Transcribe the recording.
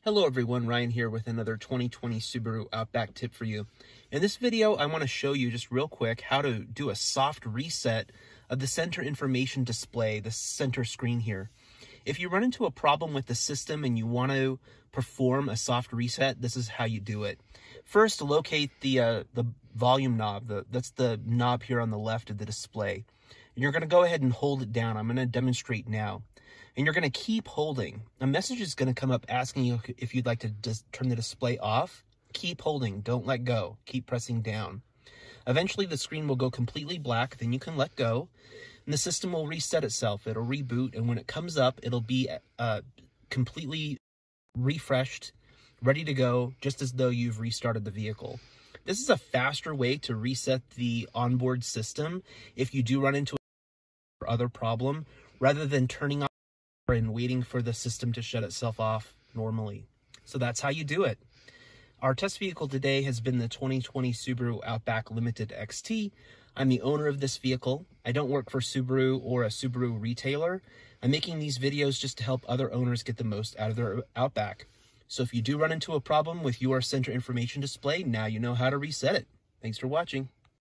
Hello everyone, Ryan here with another 2020 Subaru Outback tip for you. In this video, I want to show you just real quick how to do a soft reset of the center information display, the center screen here. If you run into a problem with the system and you want to perform a soft reset, this is how you do it. First, locate the volume knob. That's the knob here on the left of the display. And you're going to go ahead and hold it down. I'm going to demonstrate now. And you're going to keep holding. A message is going to come up asking you if you'd like to turn the display off. Keep holding. Don't let go. Keep pressing down. Eventually, the screen will go completely black. Then you can let go. And the system will reset itself. It'll reboot. And when it comes up, it'll be completely refreshed, ready to go, just as though you've restarted the vehicle. This is a faster way to reset the onboard system if you do run into another problem, rather than turning off and waiting for the system to shut itself off normally. So that's how you do it. Our test vehicle today has been the 2020 Subaru Outback Limited XT. I'm the owner of this vehicle. I don't work for Subaru or a Subaru retailer. I'm making these videos just to help other owners get the most out of their Outback. So if you do run into a problem with your center information display, now you know how to reset it. Thanks for watching.